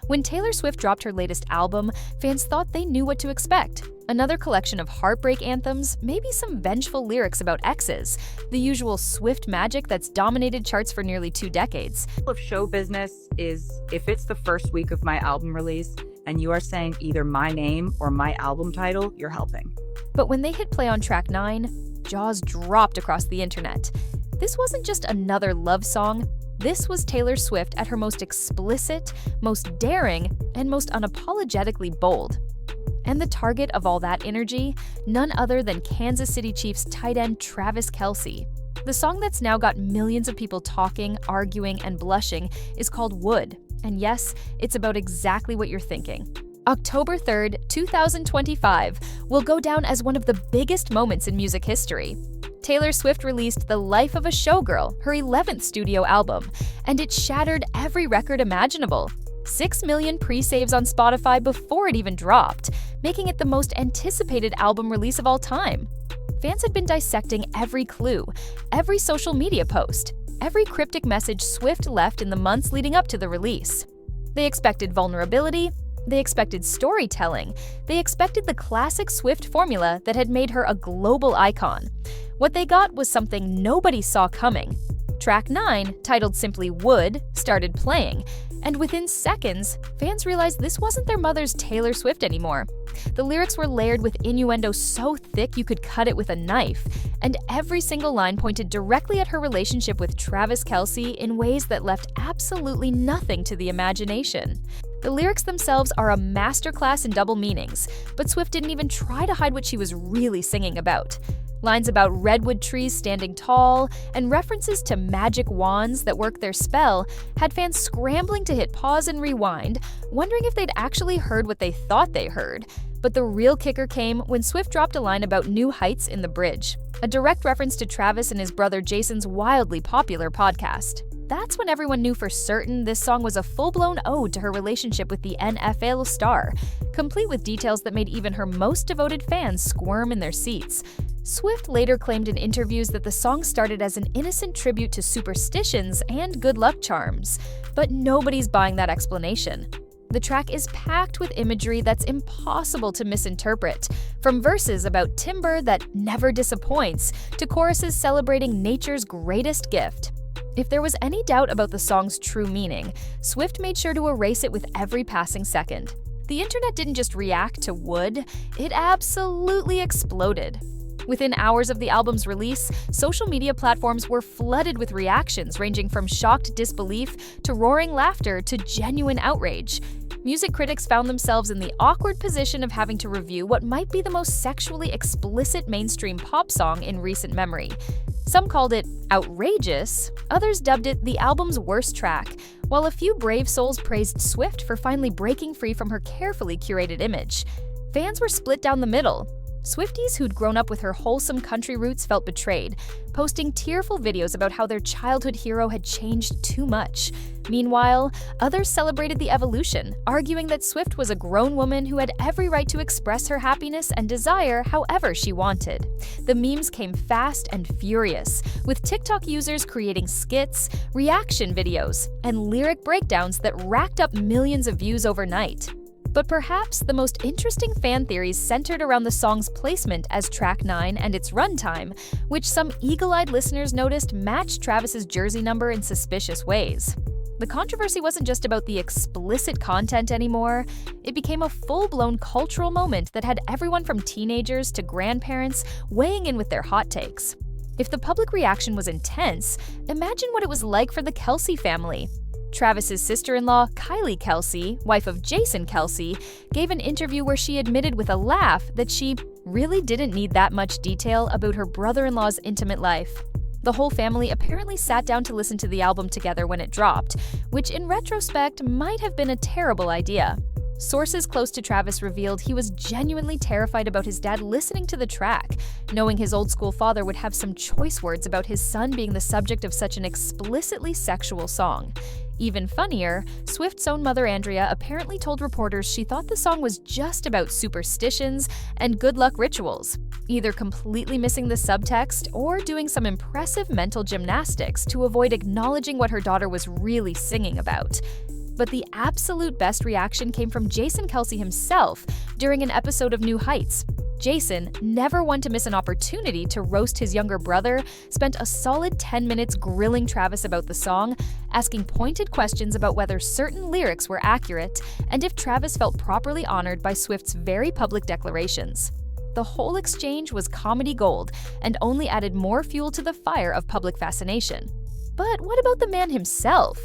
When Taylor Swift dropped her latest album, fans thought they knew what to expect. Another collection of heartbreak anthems, maybe some vengeful lyrics about exes, the usual Swift magic that's dominated charts for nearly 2 decades. Of show business is if it's the first week of my album release and you are saying either my name or my album title, you're helping. But when they hit play on track 9, jaws dropped across the internet. This wasn't just another love song. This was Taylor Swift at her most explicit, most daring, and most unapologetically bold. And the target of all that energy, none other than Kansas City Chiefs tight end Travis Kelce. The song that's now got millions of people talking, arguing, and blushing is called Would. And yes, it's about exactly what you're thinking. October 3rd, 2025 will go down as one of the biggest moments in music history. Taylor Swift released The Life of a Showgirl, her 11th studio album, and it shattered every record imaginable. 6 million pre-saves on Spotify before it even dropped, making it the most anticipated album release of all time. Fans had been dissecting every clue, every social media post, every cryptic message Swift left in the months leading up to the release. They expected vulnerability, they expected storytelling, they expected the classic Swift formula that had made her a global icon. What they got was something nobody saw coming. Track 9, titled simply Would, started playing, and within seconds, fans realized this wasn't their mother's Taylor Swift anymore. The lyrics were layered with innuendo so thick you could cut it with a knife, and every single line pointed directly at her relationship with Travis Kelce in ways that left absolutely nothing to the imagination. The lyrics themselves are a masterclass in double meanings, but Swift didn't even try to hide what she was really singing about. Lines about redwood trees standing tall and references to magic wands that work their spell had fans scrambling to hit pause and rewind, wondering if they'd actually heard what they thought they heard. But the real kicker came when Swift dropped a line about new heights in the bridge, a direct reference to Travis and his brother Jason's wildly popular podcast. That's when everyone knew for certain this song was a full-blown ode to her relationship with the NFL star, complete with details that made even her most devoted fans squirm in their seats. Swift later claimed in interviews that the song started as an innocent tribute to superstitions and good luck charms, but nobody's buying that explanation. The track is packed with imagery that's impossible to misinterpret, from verses about timber that never disappoints to choruses celebrating nature's greatest gift. If there was any doubt about the song's true meaning, Swift made sure to erase it with every passing second. The internet didn't just react to Would, it absolutely exploded. Within hours of the album's release, social media platforms were flooded with reactions ranging from shocked disbelief to roaring laughter to genuine outrage. Music critics found themselves in the awkward position of having to review what might be the most sexually explicit mainstream pop song in recent memory. Some called it outrageous, others dubbed it the album's worst track, while a few brave souls praised Swift for finally breaking free from her carefully curated image. Fans were split down the middle. Swifties who'd grown up with her wholesome country roots felt betrayed, posting tearful videos about how their childhood hero had changed too much. Meanwhile, others celebrated the evolution, arguing that Swift was a grown woman who had every right to express her happiness and desire however she wanted. The memes came fast and furious, with TikTok users creating skits, reaction videos, and lyric breakdowns that racked up millions of views overnight. But perhaps the most interesting fan theories centered around the song's placement as track 9 and its runtime, which some eagle-eyed listeners noticed matched Travis's jersey number in suspicious ways. The controversy wasn't just about the explicit content anymore, it became a full-blown cultural moment that had everyone from teenagers to grandparents weighing in with their hot takes. If the public reaction was intense, imagine what it was like for the Kelce family. Travis's sister-in-law, Kylie Kelce, wife of Jason Kelce, gave an interview where she admitted with a laugh that she really didn't need that much detail about her brother-in-law's intimate life. The whole family apparently sat down to listen to the album together when it dropped, which in retrospect might have been a terrible idea. Sources close to Travis revealed he was genuinely terrified about his dad listening to the track, knowing his old-school father would have some choice words about his son being the subject of such an explicitly sexual song. Even funnier, Swift's own mother Andrea apparently told reporters she thought the song was just about superstitions and good luck rituals, either completely missing the subtext or doing some impressive mental gymnastics to avoid acknowledging what her daughter was really singing about. But the absolute best reaction came from Jason Kelce himself during an episode of New Heights. Jason, never one to miss an opportunity to roast his younger brother, spent a solid 10 minutes grilling Travis about the song, asking pointed questions about whether certain lyrics were accurate and if Travis felt properly honored by Swift's very public declarations. The whole exchange was comedy gold and only added more fuel to the fire of public fascination. But what about the man himself?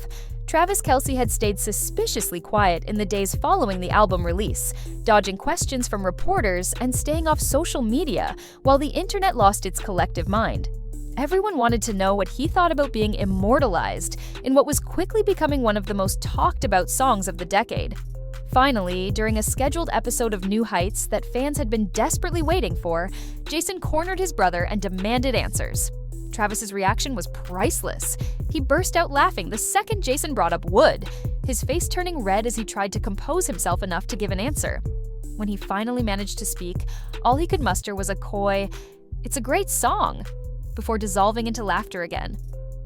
Travis Kelce had stayed suspiciously quiet in the days following the album release, dodging questions from reporters and staying off social media while the internet lost its collective mind. Everyone wanted to know what he thought about being immortalized in what was quickly becoming one of the most talked about songs of the decade. Finally, during a scheduled episode of New Heights that fans had been desperately waiting for, Jason cornered his brother and demanded answers. Travis's reaction was priceless. He burst out laughing the second Jason brought up Wood, his face turning red as he tried to compose himself enough to give an answer. When he finally managed to speak, all he could muster was a coy, "It's a great song," before dissolving into laughter again.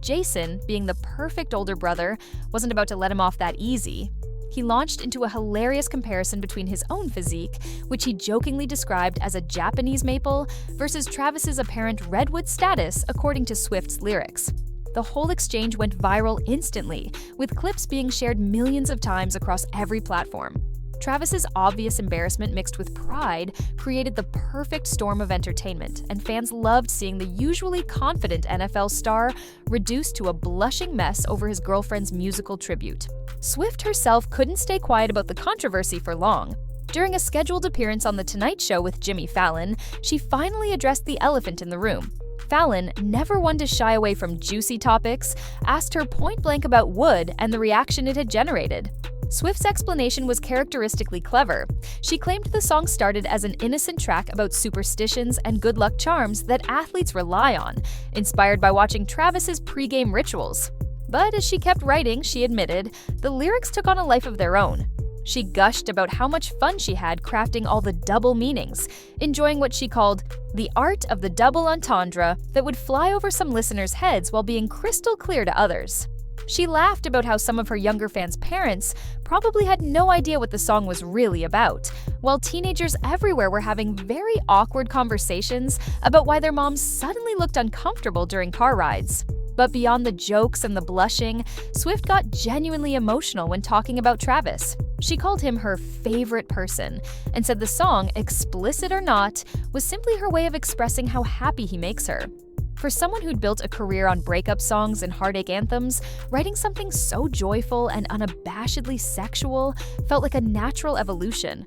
Jason, being the perfect older brother, wasn't about to let him off that easy. He launched into a hilarious comparison between his own physique, which he jokingly described as a Japanese maple, versus Travis's apparent redwood status according to Swift's lyrics. The whole exchange went viral instantly, with clips being shared millions of times across every platform. Travis's obvious embarrassment mixed with pride created the perfect storm of entertainment, and fans loved seeing the usually confident NFL star reduced to a blushing mess over his girlfriend's musical tribute. Swift herself couldn't stay quiet about the controversy for long. During a scheduled appearance on The Tonight Show with Jimmy Fallon, she finally addressed the elephant in the room. Fallon, never one to shy away from juicy topics, asked her point-blank about Wood and the reaction it had generated. Swift's explanation was characteristically clever. She claimed the song started as an innocent track about superstitions and good luck charms that athletes rely on, inspired by watching Travis's pre-game rituals. But as she kept writing, she admitted, the lyrics took on a life of their own. She gushed about how much fun she had crafting all the double meanings, enjoying what she called the art of the double entendre that would fly over some listeners' heads while being crystal clear to others. She laughed about how some of her younger fans' parents probably had no idea what the song was really about, while teenagers everywhere were having very awkward conversations about why their moms suddenly looked uncomfortable during car rides. But beyond the jokes and the blushing, Swift got genuinely emotional when talking about Travis. She called him her favorite person and said the song, explicit or not, was simply her way of expressing how happy he makes her. For someone who'd built a career on breakup songs and heartache anthems, writing something so joyful and unabashedly sexual felt like a natural evolution.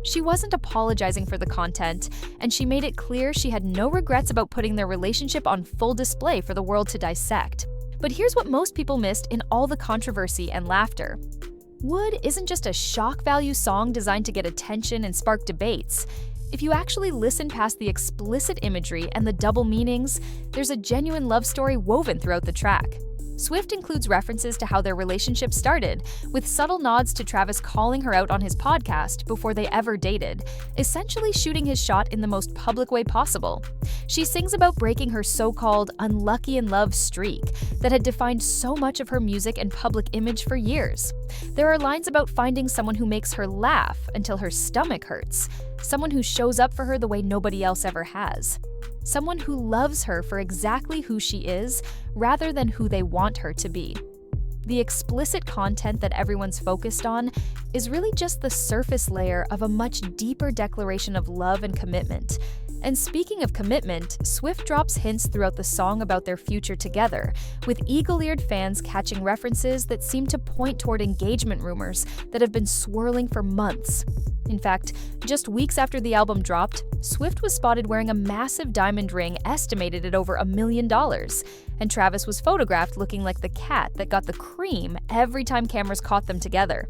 She wasn't apologizing for the content, and she made it clear she had no regrets about putting their relationship on full display for the world to dissect. But here's what most people missed in all the controversy and laughter. Wood isn't just a shock value song designed to get attention and spark debates. If you actually listen past the explicit imagery and the double meanings, there's a genuine love story woven throughout the track. Swift includes references to how their relationship started, with subtle nods to Travis calling her out on his podcast before they ever dated, essentially shooting his shot in the most public way possible. She sings about breaking her so-called unlucky in love streak that had defined so much of her music and public image for years. There are lines about finding someone who makes her laugh until her stomach hurts, someone who shows up for her the way nobody else ever has. Someone who loves her for exactly who she is, rather than who they want her to be. The explicit content that everyone's focused on is really just the surface layer of a much deeper declaration of love and commitment. And speaking of commitment, Swift drops hints throughout the song about their future together, with eagle-eared fans catching references that seem to point toward engagement rumors that have been swirling for months. In fact, just weeks after the album dropped, Swift was spotted wearing a massive diamond ring estimated at over $1 million, and Travis was photographed looking like the cat that got the cream every time cameras caught them together.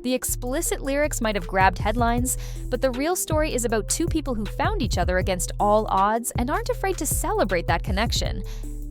The explicit lyrics might have grabbed headlines, but the real story is about two people who found each other against all odds and aren't afraid to celebrate that connection,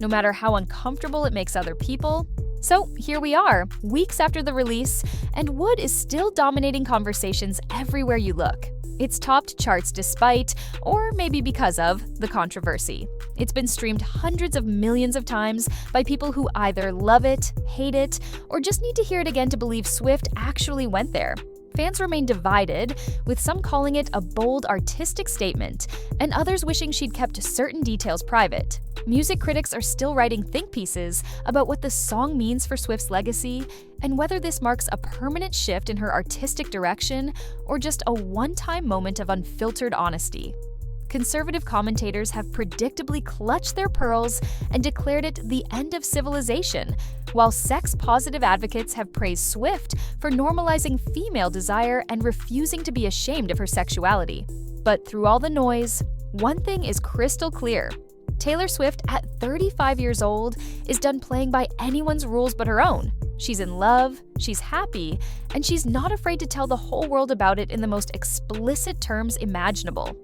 no matter how uncomfortable it makes other people. So here we are, weeks after the release, and Wood is still dominating conversations everywhere you look. It's topped charts despite, or maybe because of, the controversy. It's been streamed hundreds of millions of times by people who either love it, hate it, or just need to hear it again to believe Swift actually went there. Fans remain divided, with some calling it a bold artistic statement, and others wishing she'd kept certain details private. Music critics are still writing think pieces about what the song means for Swift's legacy, and whether this marks a permanent shift in her artistic direction or just a one-time moment of unfiltered honesty. Conservative commentators have predictably clutched their pearls and declared it the end of civilization, while sex-positive advocates have praised Swift for normalizing female desire and refusing to be ashamed of her sexuality. But through all the noise, one thing is crystal clear. Taylor Swift, at 35 years old, is done playing by anyone's rules but her own. She's in love, she's happy, and she's not afraid to tell the whole world about it in the most explicit terms imaginable.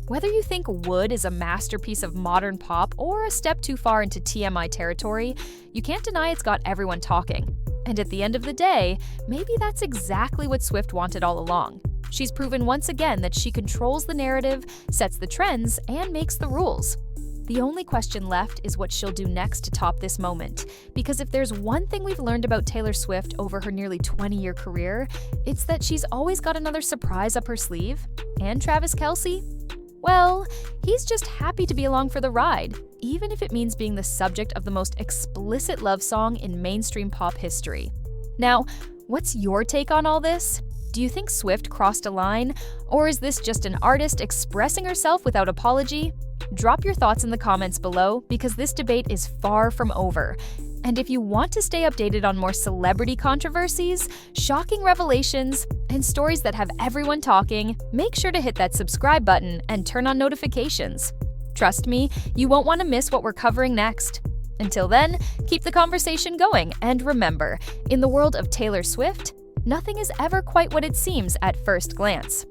Whether you think Wood is a masterpiece of modern pop or a step too far into TMI territory, you can't deny it's got everyone talking. And at the end of the day, maybe that's exactly what Swift wanted all along. She's proven once again that she controls the narrative, sets the trends, and makes the rules. The only question left is what she'll do next to top this moment, because if there's one thing we've learned about Taylor Swift over her nearly 20-year career, it's that she's always got another surprise up her sleeve. And Travis Kelce? Well, he's just happy to be along for the ride, even if it means being the subject of the most explicit love song in mainstream pop history. Now, what's your take on all this? Do you think Swift crossed a line, or is this just an artist expressing herself without apology? Drop your thoughts in the comments below, because this debate is far from over. And if you want to stay updated on more celebrity controversies, shocking revelations, and stories that have everyone talking, make sure to hit that subscribe button and turn on notifications. Trust me, you won't want to miss what we're covering next. Until then, keep the conversation going, and remember, in the world of Taylor Swift, nothing is ever quite what it seems at first glance.